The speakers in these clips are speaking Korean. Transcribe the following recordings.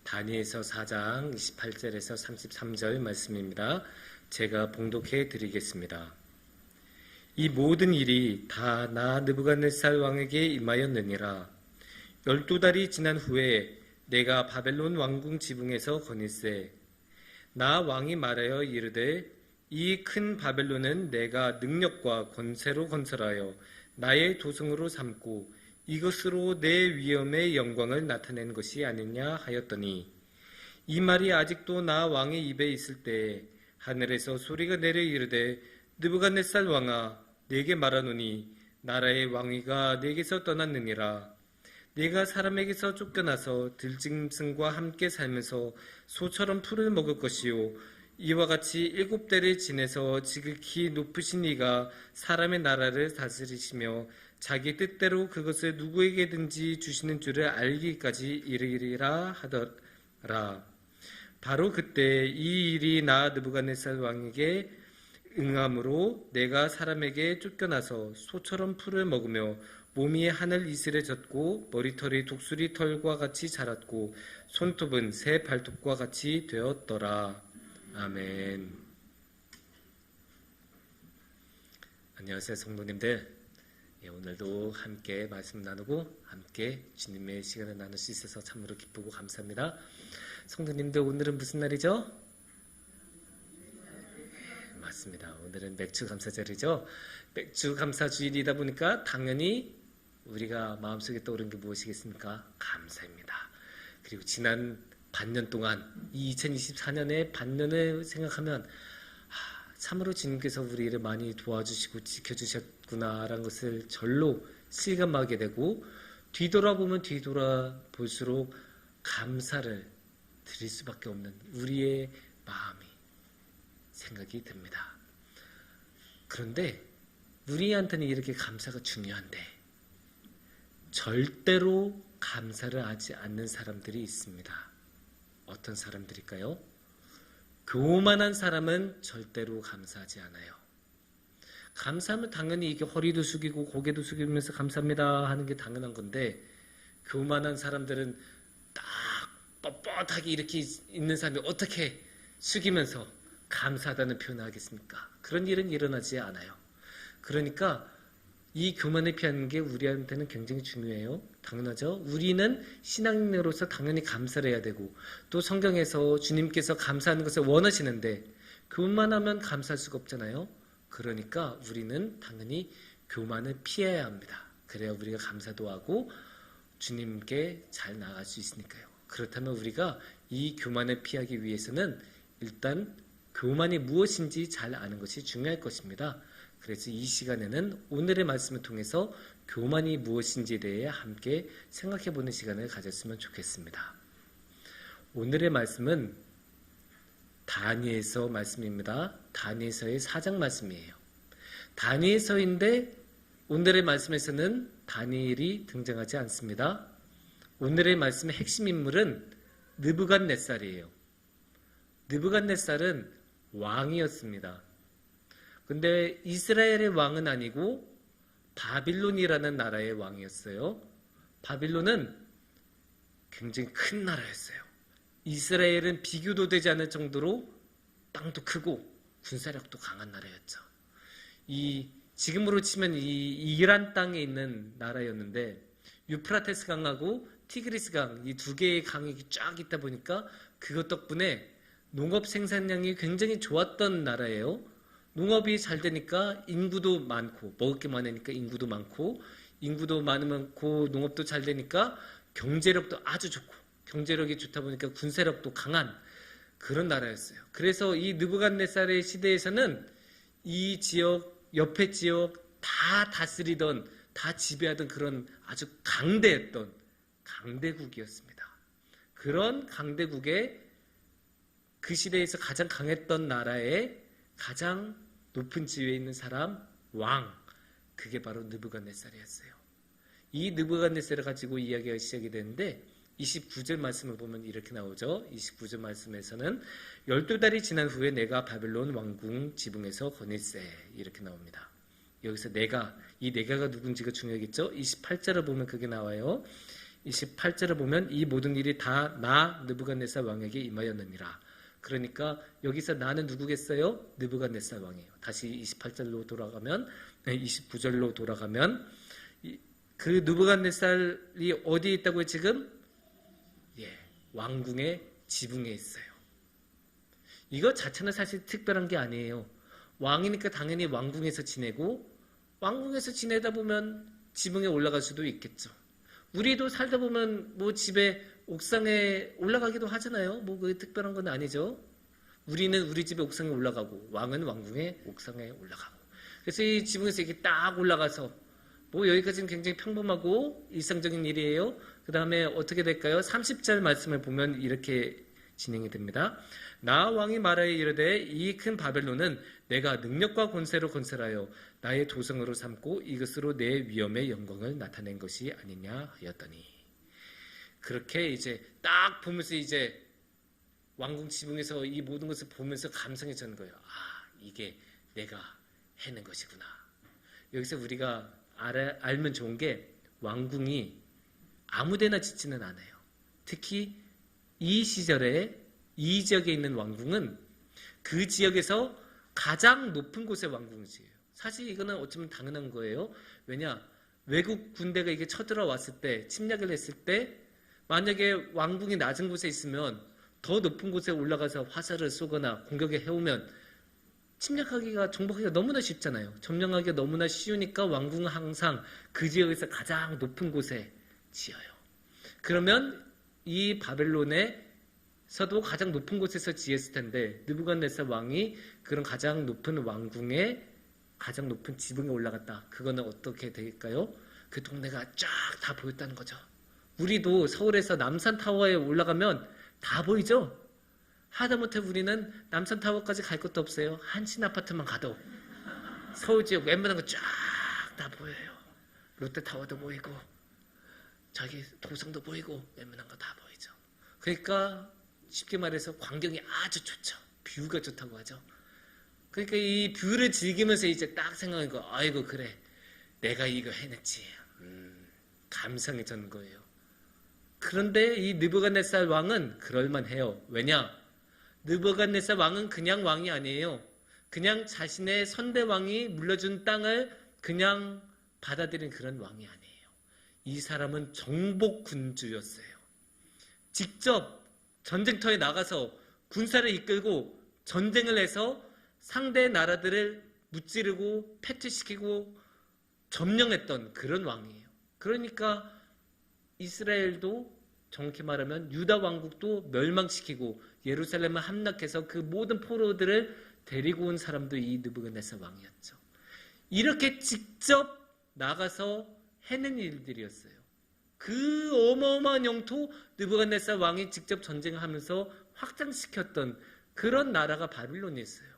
다니엘서 4장 28절에서 33절 말씀입니다. 제가 봉독해 드리겠습니다. 이 모든 일이 다 나 느부갓네살 왕에게 임하였느니라. 12달이 지난 후에 내가 바벨론 왕궁 지붕에서 거닐세. 나 왕이 말하여 이르되 이 큰 바벨론은 내가 능력과 권세로 건설하여 나의 도성으로 삼고 이것으로 내 위엄의 영광을 나타낸 것이 아니냐 하였더니, 이 말이 아직도 나 왕의 입에 있을 때에 하늘에서 소리가 내려 이르되 느부갓네살 왕아, 내게 말하노니 나라의 왕위가 내게서 떠났느니라. 내가 사람에게서 쫓겨나서 들짐승과 함께 살면서 소처럼 풀을 먹을 것이요, 이와 같이 7대를 지내서 지극히 높으신 이가 사람의 나라를 다스리시며 자기 뜻대로 그것을 누구에게든지 주시는 줄을 알기까지 이르리라 하더라. 바로 그때 이 일이 나 느부갓네살 왕에게 응함으로 내가 사람에게 쫓겨나서 소처럼 풀을 먹으며 몸이 하늘 이슬에 젖고 머리털이 독수리 털과 같이 자랐고 손톱은 새 발톱과 같이 되었더라. 아멘. 안녕하세요, 성도님들. 오늘도 함께 말씀 나누고 함께 주님의 시간을 나눌 수 있어서 참으로 기쁘고 감사합니다. 성도님들, 오늘은 무슨 날이죠? 맞습니다. 오늘은 맥주 감사절이죠. 맥주 감사 주일이다 보니까 당연히 우리가 마음속에 떠오르는 게 무엇이겠습니까? 감사입니다. 그리고 지난 반년 동안 이 2024년의 반년을 생각하면 참으로 주님께서 우리를 많이 도와주시고 지켜주셨구나라는 것을 절로 실감하게 되고, 뒤돌아보면 뒤돌아볼수록 감사를 드릴 수밖에 없는 우리의 마음이 생각이 듭니다. 그런데 우리한테는 이렇게 감사가 중요한데 절대로 감사를 하지 않는 사람들이 있습니다. 어떤 사람들일까요? 교만한 사람은 절대로 감사하지 않아요. 감사하면 당연히 이게 허리도 숙이고 고개도 숙이면서 감사합니다 하는 게 당연한 건데, 교만한 사람들은 딱 뻣뻣하게 이렇게 있는 사람이 어떻게 숙이면서 감사하다는 표현을 하겠습니까? 그런 일은 일어나지 않아요. 그러니까 이 교만을 피하는 게 우리한테는 굉장히 중요해요. 당연하죠. 우리는 신앙인으로서 당연히 감사를 해야 되고, 또 성경에서 주님께서 감사하는 것을 원하시는데 교만하면 감사할 수가 없잖아요. 그러니까 우리는 당연히 교만을 피해야 합니다. 그래야 우리가 감사도 하고 주님께 잘 나아갈 수 있으니까요. 그렇다면 우리가 이 교만을 피하기 위해서는 일단 교만이 무엇인지 잘 아는 것이 중요할 것입니다. 그래서 이 시간에는 오늘의 말씀을 통해서 교만이 무엇인지에 대해 함께 생각해보는 시간을 가졌으면 좋겠습니다. 오늘의 말씀은 다니엘서 말씀입니다. 다니엘서의 4장 말씀이에요. 다니엘서인데 오늘의 말씀에서는 다니엘이 등장하지 않습니다. 오늘의 말씀의 핵심 인물은 느부갓네살이에요. 느부갓네살은 왕이었습니다. 근데 이스라엘의 왕은 아니고 바빌론이라는 나라의 왕이었어요. 바빌론은 굉장히 큰 나라였어요. 이스라엘은 비교도 되지 않을 정도로 땅도 크고 군사력도 강한 나라였죠. 지금으로 치면 이 이란 땅에 있는 나라였는데, 유프라테스 강하고 티그리스 강, 이 두 개의 강이 쫙 있다 보니까 그것 덕분에 농업 생산량이 굉장히 좋았던 나라예요. 농업이 잘 되니까 인구도 많고, 먹을 게 많으니까 인구도 많고, 인구도 많고 농업도 잘 되니까 경제력도 아주 좋고, 경제력이 좋다 보니까 군사력도 강한 그런 나라였어요. 그래서 이 느부갓네살의 시대에서는 이 지역, 옆에 지역 다 다스리던, 다 지배하던 그런 아주 강대했던 강대국이었습니다. 그런 강대국의 그 시대에서 가장 강했던 나라의 가장 높은 지위에 있는 사람, 왕, 그게 바로 느부갓네살이었어요. 이 느부갓네살을 가지고 이야기가 시작이 되는데 29절 말씀을 보면 이렇게 나오죠. 29절 말씀에서는 12달이 지난 후에 내가 바벨론 왕궁 지붕에서 거닐세, 이렇게 나옵니다. 여기서 이 내가가 누군지가 중요하겠죠. 28절을 보면 그게 나와요. 28절을 보면 이 모든 일이 다 나 느부갓네살 왕에게 임하였느니라. 그러니까 여기서 나는 누구겠어요? 느부갓네살 왕이에요. 다시 28절로 돌아가면 29절로 돌아가면 그 느부갓네살이 어디에 있다고요 지금? 왕궁의 지붕에 있어요. 이거 자체는 사실 특별한 게 아니에요. 왕이니까 당연히 왕궁에서 지내고 왕궁에서 지내다 보면 지붕에 올라갈 수도 있겠죠. 우리도 살다 보면 뭐 집에 옥상에 올라가기도 하잖아요. 뭐 그게 특별한 건 아니죠. 우리는 우리 집에 옥상에 올라가고 왕은 왕궁의 옥상에 올라가고. 그래서 이 지붕에서 이렇게 딱 올라가서 뭐 여기까지는 굉장히 평범하고 일상적인 일이에요. 그 다음에 어떻게 될까요? 30절 말씀을 보면 이렇게 진행이 됩니다. 나 왕이 말하여 이르되 이 큰 바벨론은 내가 능력과 권세로 건설하여 나의 도성으로 삼고 이것으로 내 위엄의 영광을 나타낸 것이 아니냐 하였더니. 그렇게 이제 딱 보면서 이제 왕궁 지붕에서 이 모든 것을 보면서 감성이 전 거예요. 아, 이게 내가 해낸 것이구나. 여기서 우리가 알면 좋은 게 왕궁이 아무데나 짓지는 않아요. 특히 이 시절에 이 지역에 있는 왕궁은 그 지역에서 가장 높은 곳의 왕궁이에요. 사실 이거는 어쩌면 당연한 거예요. 왜냐? 외국 군대가 이게 쳐들어왔을 때, 침략을 했을 때 만약에 왕궁이 낮은 곳에 있으면 더 높은 곳에 올라가서 화살을 쏘거나 공격에 해오면 침략하기가, 정복하기가 너무나 쉽잖아요. 점령하기가 너무나 쉬우니까 왕궁은 항상 그 지역에서 가장 높은 곳에 지어요. 그러면 이 바벨론에서도 가장 높은 곳에서 지었을 텐데 느부갓네살 왕이 그런 가장 높은 왕궁에 가장 높은 지붕에 올라갔다. 그거는 어떻게 될까요? 그 동네가 쫙 다 보였다는 거죠. 우리도 서울에서 남산타워에 올라가면 다 보이죠? 하다못해 우리는 남산타워까지 갈 것도 없어요. 한신 아파트만 가도 서울 지역 웬만한 거 쫙 다 보여요. 롯데타워도 보이고 자기 도성도 보이고 웬만한 거 다 보이죠. 그러니까 쉽게 말해서 광경이 아주 좋죠. 뷰가 좋다고 하죠. 그러니까 이 뷰를 즐기면서 이제 딱 생각하니까 아이고 그래 내가 이거 해냈지. 감성이 전 거예요. 그런데 이 느부갓네살 왕은 그럴만해요. 왜냐? 느부갓네살 왕은 그냥 왕이 아니에요. 그냥 자신의 선대왕이 물려준 땅을 그냥 받아들인 그런 왕이 아니에요. 이 사람은 정복군주였어요. 직접 전쟁터에 나가서 군사를 이끌고 전쟁을 해서 상대 나라들을 무찌르고 패퇴시키고 점령했던 그런 왕이에요. 그러니까 이스라엘도 정확히 말하면 유다 왕국도 멸망시키고 예루살렘을 함락해서 그 모든 포로들을 데리고 온 사람도 이 느부갓네살 왕이었죠. 이렇게 직접 나가서 해낸 일들이었어요. 그 어마어마한 영토 느부갓네살 왕이 직접 전쟁을 하면서 확장시켰던 그런 나라가 바빌론이었어요.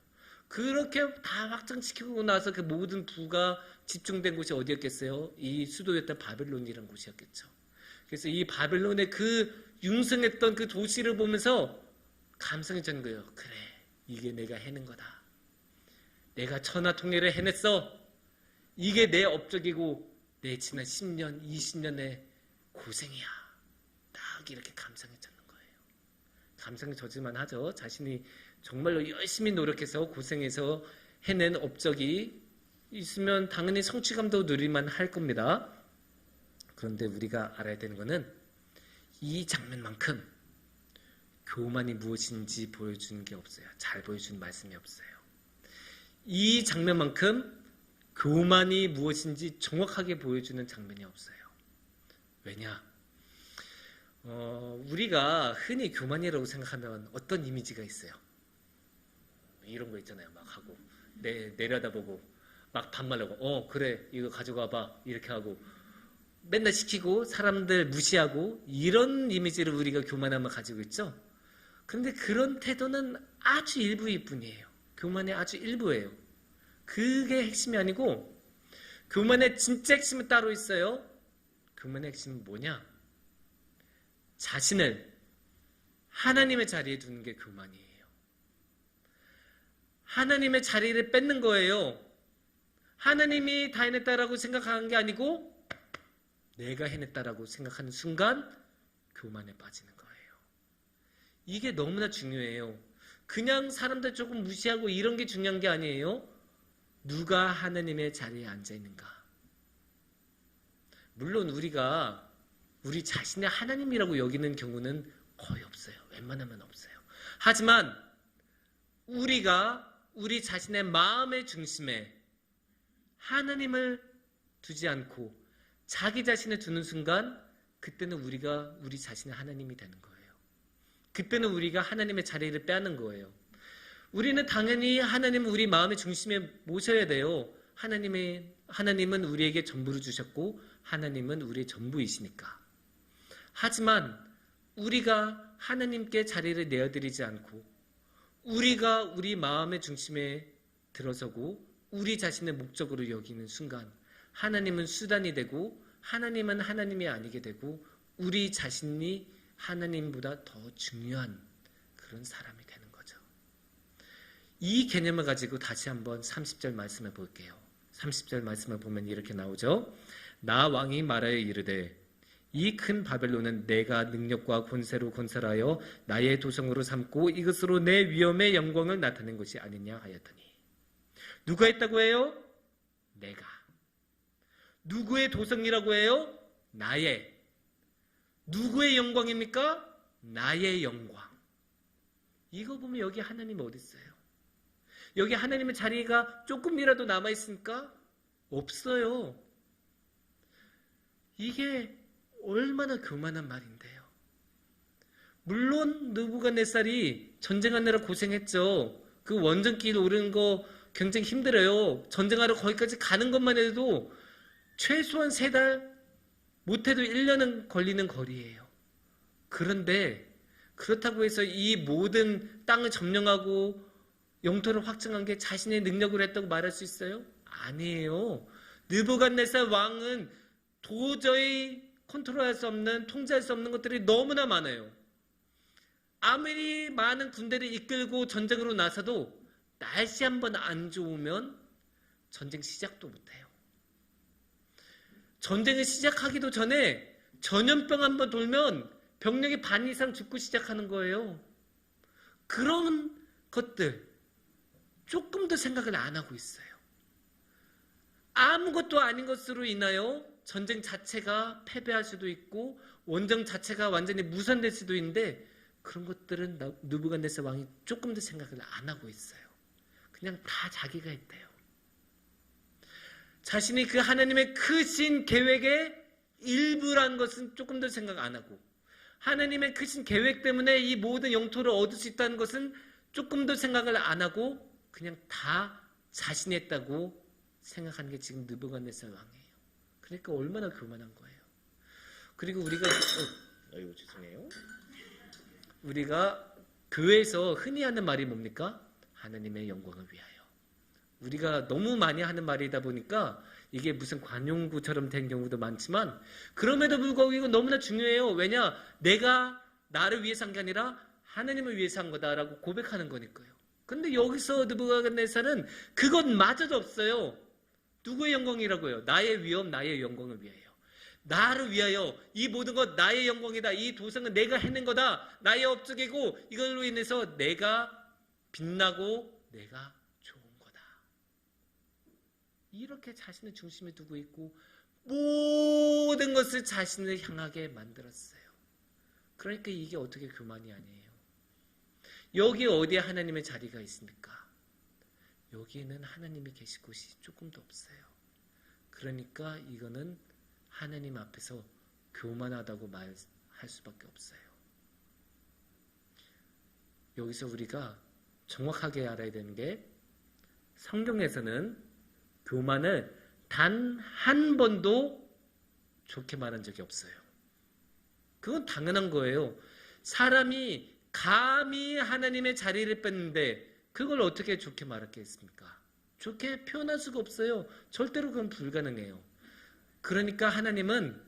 그렇게 다 확장시키고 나서 그 모든 부가 집중된 곳이 어디였겠어요? 이 수도였던 바빌론이라는 곳이었겠죠. 그래서 이 바빌론의 그 융성했던 그 도시를 보면서 감성이 전 거예요. 그래, 이게 내가 해낸 거다. 내가 천하통일을 해냈어. 이게 내 업적이고 내 지난 10년, 20년의 고생이야. 딱 이렇게 감성이 젖는 거예요. 감성이 젖을만 하죠. 자신이 정말로 열심히 노력해서 고생해서 해낸 업적이 있으면 당연히 성취감도 누릴만 할 겁니다. 그런데 우리가 알아야 되는 것은 이 장면만큼 교만이 무엇인지 보여주는 게 없어요. 잘 보여주는 말씀이 없어요. 이 장면만큼 교만이 무엇인지 정확하게 보여주는 장면이 없어요. 왜냐? 우리가 흔히 교만이라고 생각하면 어떤 이미지가 있어요? 이런 거 있잖아요. 막 하고 내려다보고 막 반말하고 그래 이거 가져가봐 이렇게 하고 맨날 시키고 사람들 무시하고 이런 이미지를 우리가 교만함을 가지고 있죠. 그런데 그런 태도는 아주 일부일 뿐이에요. 교만의 아주 일부예요. 그게 핵심이 아니고 교만의 진짜 핵심은 따로 있어요. 교만의 핵심은 뭐냐? 자신을 하나님의 자리에 두는 게 교만이에요. 하나님의 자리를 뺏는 거예요. 하나님이 다 해냈다라고 생각하는 게 아니고 내가 해냈다라고 생각하는 순간 교만에 빠지는 거예요. 이게 너무나 중요해요. 그냥 사람들 조금 무시하고 이런 게 중요한 게 아니에요. 누가 하나님의 자리에 앉아 있는가. 물론 우리가 우리 자신의 하나님이라고 여기는 경우는 거의 없어요. 웬만하면 없어요. 하지만 우리가 우리 자신의 마음의 중심에 하나님을 두지 않고 자기 자신을 두는 순간 그때는 우리가 우리 자신의 하나님이 되는 거예요. 그때는 우리가 하나님의 자리를 빼앗는 거예요. 우리는 당연히 하나님을 우리 마음의 중심에 모셔야 돼요. 하나님은 우리에게 전부를 주셨고 하나님은 우리의 전부이시니까. 하지만 우리가 하나님께 자리를 내어드리지 않고 우리가 우리 마음의 중심에 들어서고 우리 자신의 목적으로 여기는 순간 하나님은 수단이 되고 하나님은 하나님이 아니게 되고 우리 자신이 하나님보다 더 중요한 그런 사람이 되는 거죠. 이 개념을 가지고 다시 한번 30절 말씀을 볼게요. 30절 말씀을 보면 이렇게 나오죠. 나 왕이 말하여 이르되 이 큰 바벨론은 내가 능력과 권세로 건설하여 나의 도성으로 삼고 이것으로 내 위엄의 영광을 나타낸 것이 아니냐 하였더니 누가 했다고 해요? 내가. 누구의 도성이라고 해요? 나의. 누구의 영광입니까? 나의 영광. 이거 보면 여기 하나님 어디 있어요? 여기 하나님의 자리가 조금이라도 남아있습니까? 없어요. 이게 얼마나 교만한 말인데요. 물론 느부갓네살이 전쟁하느라 고생했죠. 그 원정길 오르는 거 굉장히 힘들어요. 전쟁하러 거기까지 가는 것만 해도 최소한 3달, 못해도 1년은 걸리는 거리예요. 그런데 그렇다고 해서 이 모든 땅을 점령하고 영토를 확장한 게 자신의 능력으로 했다고 말할 수 있어요? 아니에요. 느부갓네살 왕은 도저히 컨트롤할 수 없는, 통제할 수 없는 것들이 너무나 많아요. 아무리 많은 군대를 이끌고 전쟁으로 나서도 날씨 한번 안 좋으면 전쟁 시작도 못해요. 전쟁을 시작하기도 전에 전염병 한번 돌면 병력이 반 이상 죽고 시작하는 거예요. 그런 것들 조금도 생각을 안 하고 있어요. 아무것도 아닌 것으로 인하여 전쟁 자체가 패배할 수도 있고 원정 자체가 완전히 무산될 수도 있는데 그런 것들은 느부갓네살 왕이 조금도 생각을 안 하고 있어요. 그냥 다 자기가 했대요. 자신이 그 하나님의 크신 계획의 일부라는 것은 조금도 생각 안 하고 하나님의 크신 계획 때문에 이 모든 영토를 얻을 수 있다는 것은 조금도 생각을 안 하고 그냥 다 자신이 했다고 생각하는 게 지금 느부갓네살 왕이에요. 그러니까 얼마나 교만한 거예요. 그리고 우리가 죄송해요. 우리가 교회에서 흔히 하는 말이 뭡니까? 하나님의 영광을 위하여. 우리가 너무 많이 하는 말이다 보니까 이게 무슨 관용구처럼 된 경우도 많지만 그럼에도 불구하고 이건 너무나 중요해요. 왜냐? 내가 나를 위해서 한 게 아니라 하나님을 위해서 한 거다라고 고백하는 거니까요. 근데 여기서 느부갓네살은 그것마저도 없어요. 누구의 영광이라고요? 나의 위엄, 나의 영광을 위하여. 나를 위하여 이 모든 것 나의 영광이다. 이 도성은 내가 해낸 거다. 나의 업적이고 이걸로 인해서 내가 빛나고 내가 좋은 거다. 이렇게 자신을 중심에 두고 있고 모든 것을 자신을 향하게 만들었어요. 그러니까 이게 어떻게 교만이 아니에요. 여기 어디에 하나님의 자리가 있습니까? 여기에는 하나님이 계실 곳이 조금도 없어요. 그러니까 이거는 하나님 앞에서 교만하다고 말할 수밖에 없어요. 여기서 우리가 정확하게 알아야 되는 게 성경에서는 교만을 단 한 번도 좋게 말한 적이 없어요. 그건 당연한 거예요. 사람이 감히 하나님의 자리를 뺐는데 그걸 어떻게 좋게 말하겠습니까? 좋게 표현할 수가 없어요. 절대로 그건 불가능해요. 그러니까 하나님은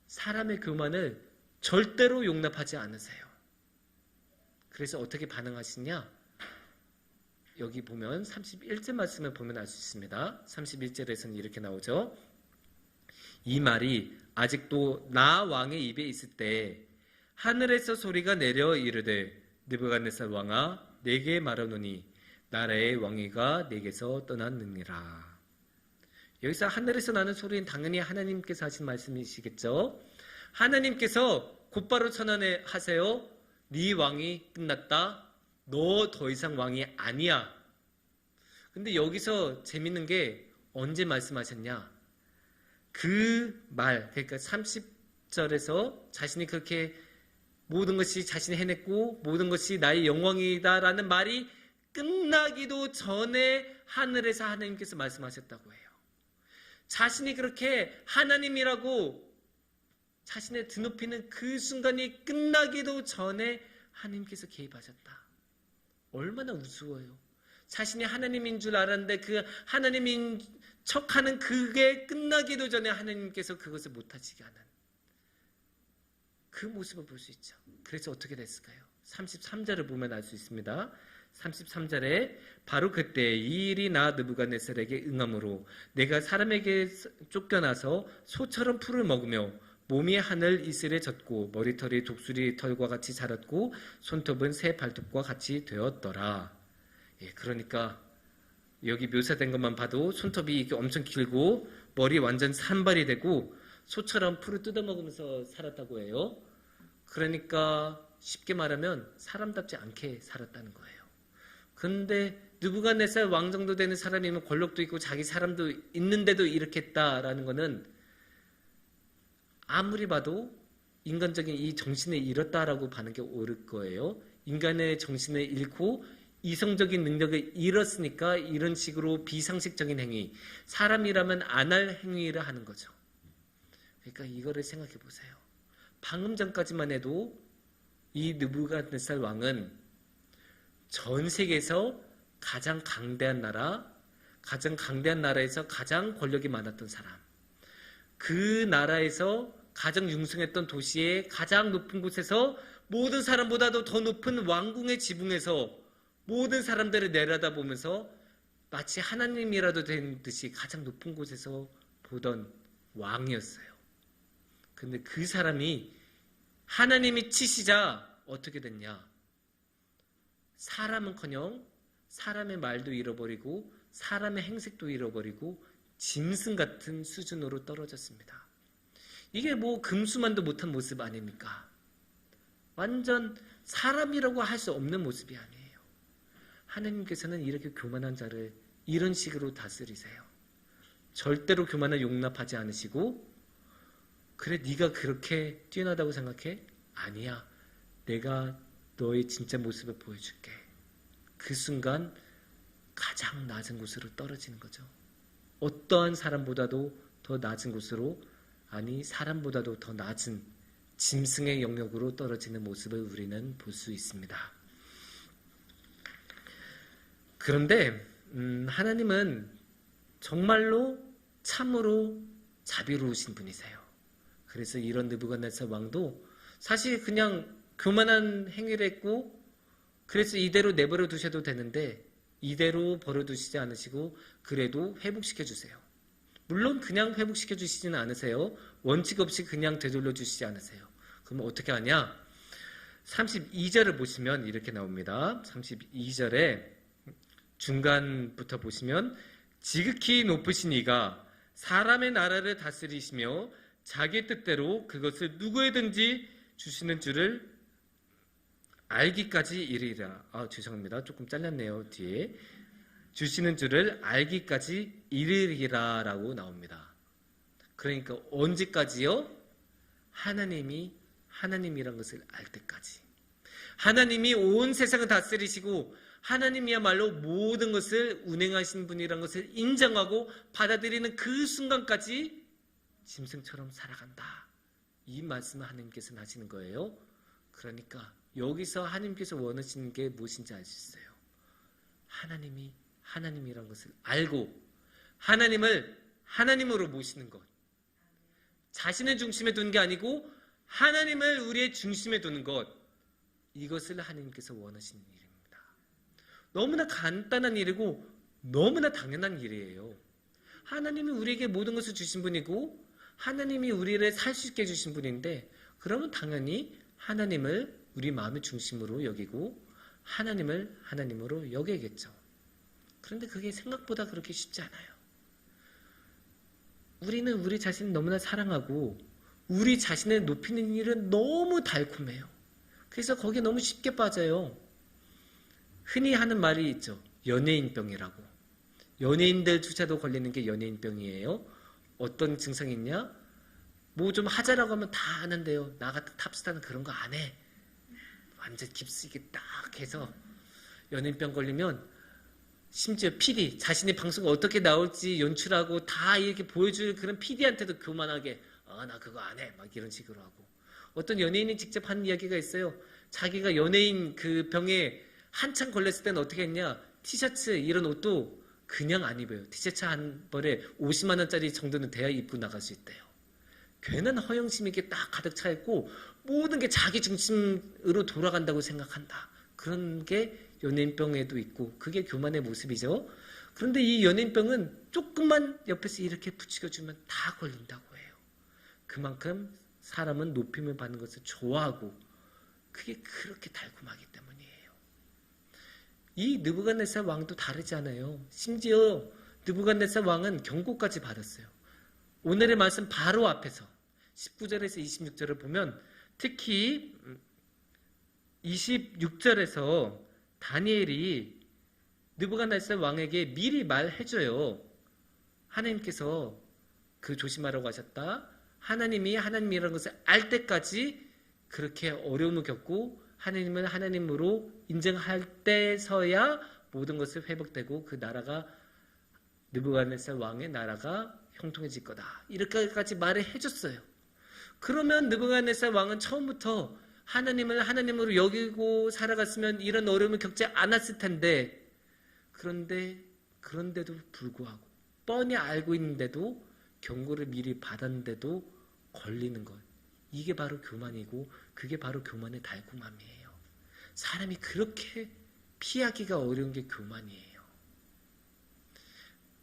사람의 교만을 절대로 용납하지 않으세요. 그래서 어떻게 반응하시냐? 여기 보면 31절 말씀을 보면 알 수 있습니다. 31절에서는 이렇게 나오죠. 이 말이 아직도 나 왕의 입에 있을 때 하늘에서 소리가 내려 이르되 느부갓네살 왕아 내게 말하노니 나라의 왕위가 내게서 떠났느니라. 여기서 하늘에서 나는 소리는 당연히 하나님께서 하신 말씀이시겠죠. 하나님께서 곧바로 선언하세요. 네 왕이 끝났다. 너 더 이상 왕이 아니야. 근데 여기서 재밌는 게 언제 말씀하셨냐? 그 말, 그러니까 30절에서 자신이 그렇게 모든 것이 자신이 해냈고 모든 것이 나의 영광이다라는 말이 끝나기도 전에 하늘에서 하나님께서 말씀하셨다고 해요. 자신이 그렇게 하나님이라고 자신의 드높이는 그 순간이 끝나기도 전에 하나님께서 개입하셨다. 얼마나 우스워요. 자신이 하나님인 줄 알았는데 그 하나님인 척하는 그게 끝나기도 전에 하나님께서 그것을 못하시게 하는 그 모습을 볼 수 있죠. 그래서 어떻게 됐을까요? 33절을 보면 알 수 있습니다. 33절에 바로 그때 이 일이 나 느부갓네살에게 응함으로 내가 사람에게 쫓겨나서 소처럼 풀을 먹으며 몸이 하늘 이슬에 젖고 머리털이 독수리 털과 같이 자랐고 손톱은 새 발톱과 같이 되었더라. 예, 그러니까 여기 묘사된 것만 봐도 손톱이 이게 엄청 길고 머리 완전 산발이 되고 소처럼 풀을 뜯어먹으면서 살았다고 해요. 그러니까 쉽게 말하면 사람답지 않게 살았다는 거예요. 근데 느부갓네살 왕 정도 되는 사람이면 권력도 있고 자기 사람도 있는데도 이렇게 했다라는 거는 아무리 봐도 인간적인 이 정신을 잃었다라고 봐는 게 옳을 거예요. 인간의 정신을 잃고 이성적인 능력을 잃었으니까 이런 식으로 비상식적인 행위, 사람이라면 안 할 행위를 하는 거죠. 그러니까 이거를 생각해 보세요. 방금 전까지만 해도 이 느부갓네살 왕은 전 세계에서 가장 강대한 나라에서 가장 권력이 많았던 사람, 그 나라에서 가장 융성했던 도시의 가장 높은 곳에서 모든 사람보다도 더 높은 왕궁의 지붕에서 모든 사람들을 내려다보면서 마치 하나님이라도 된 듯이 가장 높은 곳에서 보던 왕이었어요. 근데 그 사람이 하나님이 치시자 어떻게 됐냐? 사람은커녕 사람의 말도 잃어버리고 사람의 행색도 잃어버리고 짐승 같은 수준으로 떨어졌습니다. 이게 뭐 금수만도 못한 모습 아닙니까? 완전 사람이라고 할 수 없는 모습이 아니에요. 하나님께서는 이렇게 교만한 자를 이런 식으로 다스리세요. 절대로 교만을 용납하지 않으시고, 그래 네가 그렇게 뛰어나다고 생각해? 아니야. 내가 너의 진짜 모습을 보여줄게. 그 순간 가장 낮은 곳으로 떨어지는 거죠. 어떠한 사람보다도 더 낮은 곳으로, 아니 사람보다도 더 낮은 짐승의 영역으로 떨어지는 모습을 우리는 볼 수 있습니다. 그런데 하나님은 정말로 참으로 자비로우신 분이세요. 그래서 이런 느부갓네살 왕도 사실 그냥 교만한 행위를 했고, 그래서 이대로 내버려 두셔도 되는데 이대로 버려두시지 않으시고 그래도 회복시켜 주세요. 물론 그냥 회복시켜 주시지는 않으세요. 원칙 없이 그냥 되돌려 주시지 않으세요. 그럼 어떻게 하냐? 32절을 보시면 이렇게 나옵니다. 32절에 중간부터 보시면 지극히 높으신 이가 사람의 나라를 다스리시며 자기 뜻대로 그것을 누구에든지 주시는 줄을 알기까지 이르리라. 죄송합니다. 조금 잘렸네요. 뒤에. 주시는 줄을 알기까지 이르리라 라고 나옵니다. 그러니까 언제까지요? 하나님이 하나님이란 것을 알 때까지. 하나님이 온 세상을 다스리시고 하나님이야말로 모든 것을 운행하신 분이란 것을 인정하고 받아들이는 그 순간까지 짐승처럼 살아간다. 이 말씀을 하나님께서는 하시는 거예요. 그러니까 여기서 하나님께서 원하시는 게 무엇인지 알 수 있어요. 하나님이 하나님이란 것을 알고 하나님을 하나님으로 모시는 것. 자신을 중심에 두는 게 아니고 하나님을 우리의 중심에 두는 것. 이것을 하나님께서 원하시는 일입니다. 너무나 간단한 일이고 너무나 당연한 일이에요. 하나님이 우리에게 모든 것을 주신 분이고 하나님이 우리를 살 수 있게 해주신 분인데 그러면 당연히 하나님을 우리 마음의 중심으로 여기고 하나님을 하나님으로 여겨야겠죠. 그런데 그게 생각보다 그렇게 쉽지 않아요. 우리는 우리 자신을 너무나 사랑하고 우리 자신을 높이는 일은 너무 달콤해요. 그래서 거기에 너무 쉽게 빠져요. 흔히 하는 말이 있죠. 연예인병이라고. 연예인들조차도 걸리는 게 연예인병이에요. 어떤 증상이 있냐? 뭐 좀 하자라고 하면 다 하는데요. 나 같은 탑스타는 그런 거 안 해. 완전 깁스이게 딱 해서 연예인병 걸리면 심지어 PD, 자신의 방송이 어떻게 나올지 연출하고 다 이렇게 보여줄 그런 PD한테도 교만하게 나 그거 안 해. 막 이런 식으로 하고. 어떤 연예인이 직접 하는 이야기가 있어요. 자기가 연예인 그 병에 한창 걸렸을 때는 어떻게 했냐. 티셔츠 이런 옷도 그냥 안 입어요. 티셔츠 한 벌에 50만 원짜리 정도는 돼야 입고 나갈 수 있대요. 괜한 허영심이 이렇게 딱 가득 차 있고 모든 게 자기 중심으로 돌아간다고 생각한다. 그런 게 연예인병에도 있고 그게 교만의 모습이죠. 그런데 이 연예인병은 조금만 옆에서 이렇게 부추겨주면 다 걸린다고 해요. 그만큼 사람은 높임을 받는 것을 좋아하고 그게 그렇게 달콤하기 때문이에요. 이 느부갓네살 왕도 다르지 않아요. 심지어 느부갓네살 왕은 경고까지 받았어요. 오늘의 말씀 바로 앞에서 19절에서 26절을 보면 특히 26절에서 다니엘이 느부갓네살 왕에게 미리 말해줘요. 하나님께서 그 조심하라고 하셨다. 하나님이 하나님이라는 것을 알 때까지 그렇게 어려움을 겪고 하나님을 하나님으로 인정할 때서야 모든 것을 회복되고 그 나라가 느부갓네살 왕의 나라가 형통해질 거다. 이렇게까지 말을 해줬어요. 그러면 느부갓네살 왕은 처음부터 하나님을 하나님으로 여기고 살아갔으면 이런 어려움을 겪지 않았을 텐데 그런데도 불구하고 뻔히 알고 있는데도 경고를 미리 받았는데도 걸리는 것. 이게 바로 교만이고 그게 바로 교만의 달콤함이에요. 사람이 그렇게 피하기가 어려운 게 교만이에요.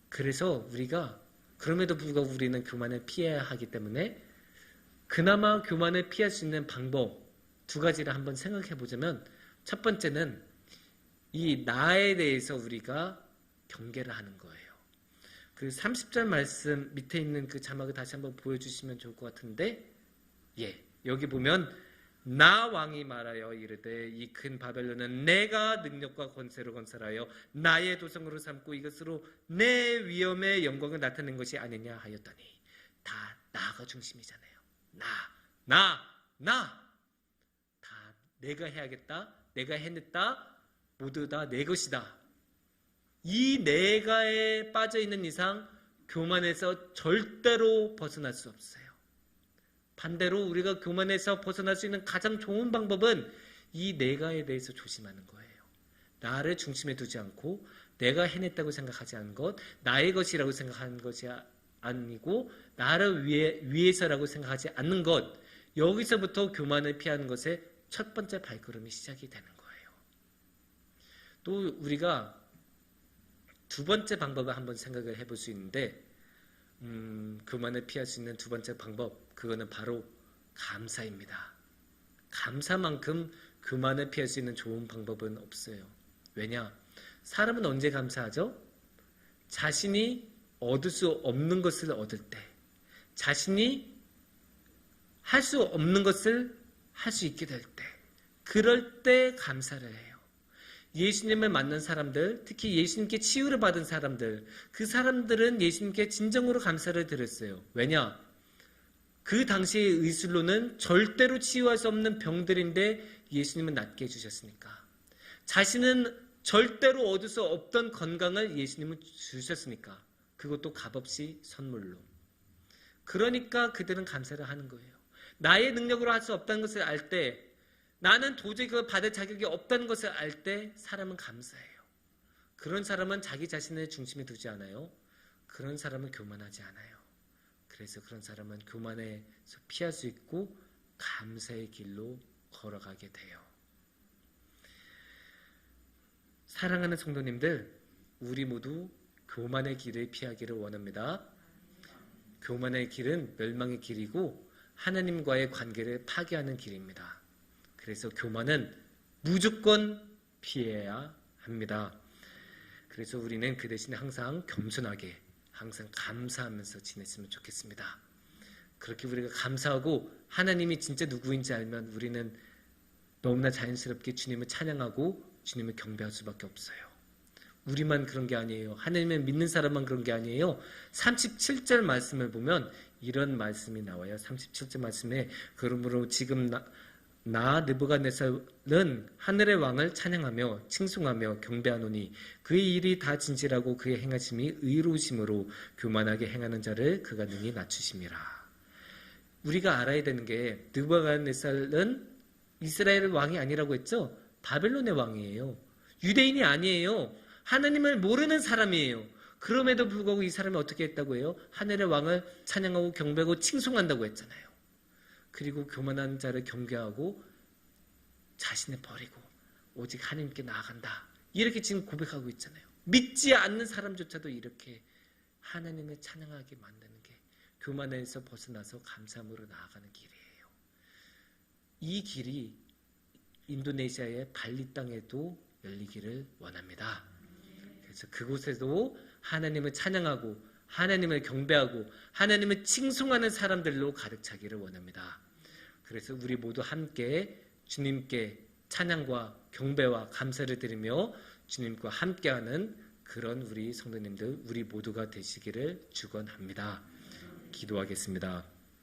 그래서 우리가 그럼에도 불구하고 우리는 교만을 피해야 하기 때문에 그나마 교만을 피할 수 있는 방법 두 가지를 한번 생각해 보자면 첫 번째는 이 나에 대해서 우리가 경계를 하는 거예요. 그 30절 말씀 밑에 있는 그 자막을 다시 한번 보여주시면 좋을 것 같은데 여기 보면 나 왕이 말하여 이르되 이 큰 바벨론은 내가 능력과 권세로 건설하여 나의 도성으로 삼고 이것으로 내 위엄의 영광을 나타낸 것이 아니냐 하였더니 다 나가 중심이잖아요. 나 다 내가 해야겠다, 내가 해냈다, 모두 다 내 것이다. 이 내가에 빠져있는 이상 교만에서 절대로 벗어날 수 없어요. 반대로 우리가 교만에서 벗어날 수 있는 가장 좋은 방법은 이 내가에 대해서 조심하는 거예요. 나를 중심에 두지 않고 내가 해냈다고 생각하지 않은 것, 나의 것이라고 생각하는 것이 아니고 나를 위해서라고 생각하지 않는 것, 여기서부터 교만을 피하는 것의 첫 번째 발걸음이 시작이 되는 거예요. 또 우리가 두 번째 방법을 한번 생각을 해볼 수 있는데 교만을 피할 수 있는 두 번째 방법, 그거는 바로 감사입니다. 감사만큼 교만을 피할 수 있는 좋은 방법은 없어요. 왜냐? 사람은 언제 감사하죠? 자신이 얻을 수 없는 것을 얻을 때, 자신이 할 수 없는 것을 할 수 있게 될 때, 그럴 때 감사를 해요. 예수님을 만난 사람들, 특히 예수님께 치유를 받은 사람들, 그 사람들은 예수님께 진정으로 감사를 드렸어요. 왜냐? 그 당시의 의술로는 절대로 치유할 수 없는 병들인데 예수님은 낫게 해주셨으니까. 자신은 절대로 얻을 수 없던 건강을 예수님은 주셨으니까. 그것도 값없이 선물로. 그러니까 그들은 감사를 하는 거예요. 나의 능력으로 할 수 없다는 것을 알 때, 나는 도저히 그걸 받을 자격이 없다는 것을 알 때 사람은 감사해요. 그런 사람은 자기 자신을 중심에 두지 않아요. 그런 사람은 교만하지 않아요. 그래서 그런 사람은 교만에서 피할 수 있고 감사의 길로 걸어가게 돼요. 사랑하는 성도님들, 우리 모두 교만의 길을 피하기를 원합니다. 교만의 길은 멸망의 길이고 하나님과의 관계를 파괴하는 길입니다. 그래서 교만은 무조건 피해야 합니다. 그래서 우리는 그 대신에 항상 겸손하게, 항상 감사하면서 지냈으면 좋겠습니다. 그렇게 우리가 감사하고 하나님이 진짜 누구인지 알면 우리는 너무나 자연스럽게 주님을 찬양하고 주님을 경배할 수밖에 없어요. 우리만 그런 게 아니에요. 하나님을 믿는 사람만 그런 게 아니에요. 37절 말씀을 보면 이런 말씀이 나와요. 37절 말씀에 그러므로 지금 나 느부갓네살은 하늘의 왕을 찬양하며 칭송하며 경배하노니 그의 일이 다 진실하고 그의 행하심이 의로우심으로 교만하게 행하는 자를 그가 능히 낮추심이라. 우리가 알아야 되는 게 느부갓네살은 이스라엘 왕이 아니라고 했죠? 바벨론의 왕이에요. 유대인이 아니에요. 하나님을 모르는 사람이에요. 그럼에도 불구하고 이 사람이 어떻게 했다고 해요? 하늘의 왕을 찬양하고 경배하고 칭송한다고 했잖아요. 그리고 교만한 자를 경계하고 자신을 버리고 오직 하나님께 나아간다. 이렇게 지금 고백하고 있잖아요. 믿지 않는 사람조차도 이렇게 하나님을 찬양하게 만드는 게 교만에서 벗어나서 감사함으로 나아가는 길이에요. 이 길이 인도네시아의 발리 땅에도 열리기를 원합니다. 그래서 그곳에도 하나님을 찬양하고 하나님을 경배하고 하나님을 칭송하는 사람들로 가득 차기를 원합니다. 그래서 우리 모두 함께 주님께 찬양과 경배와 감사를 드리며 주님과 함께하는 그런 우리 성도님들, 우리 모두가 되시기를 축원합니다. 기도하겠습니다.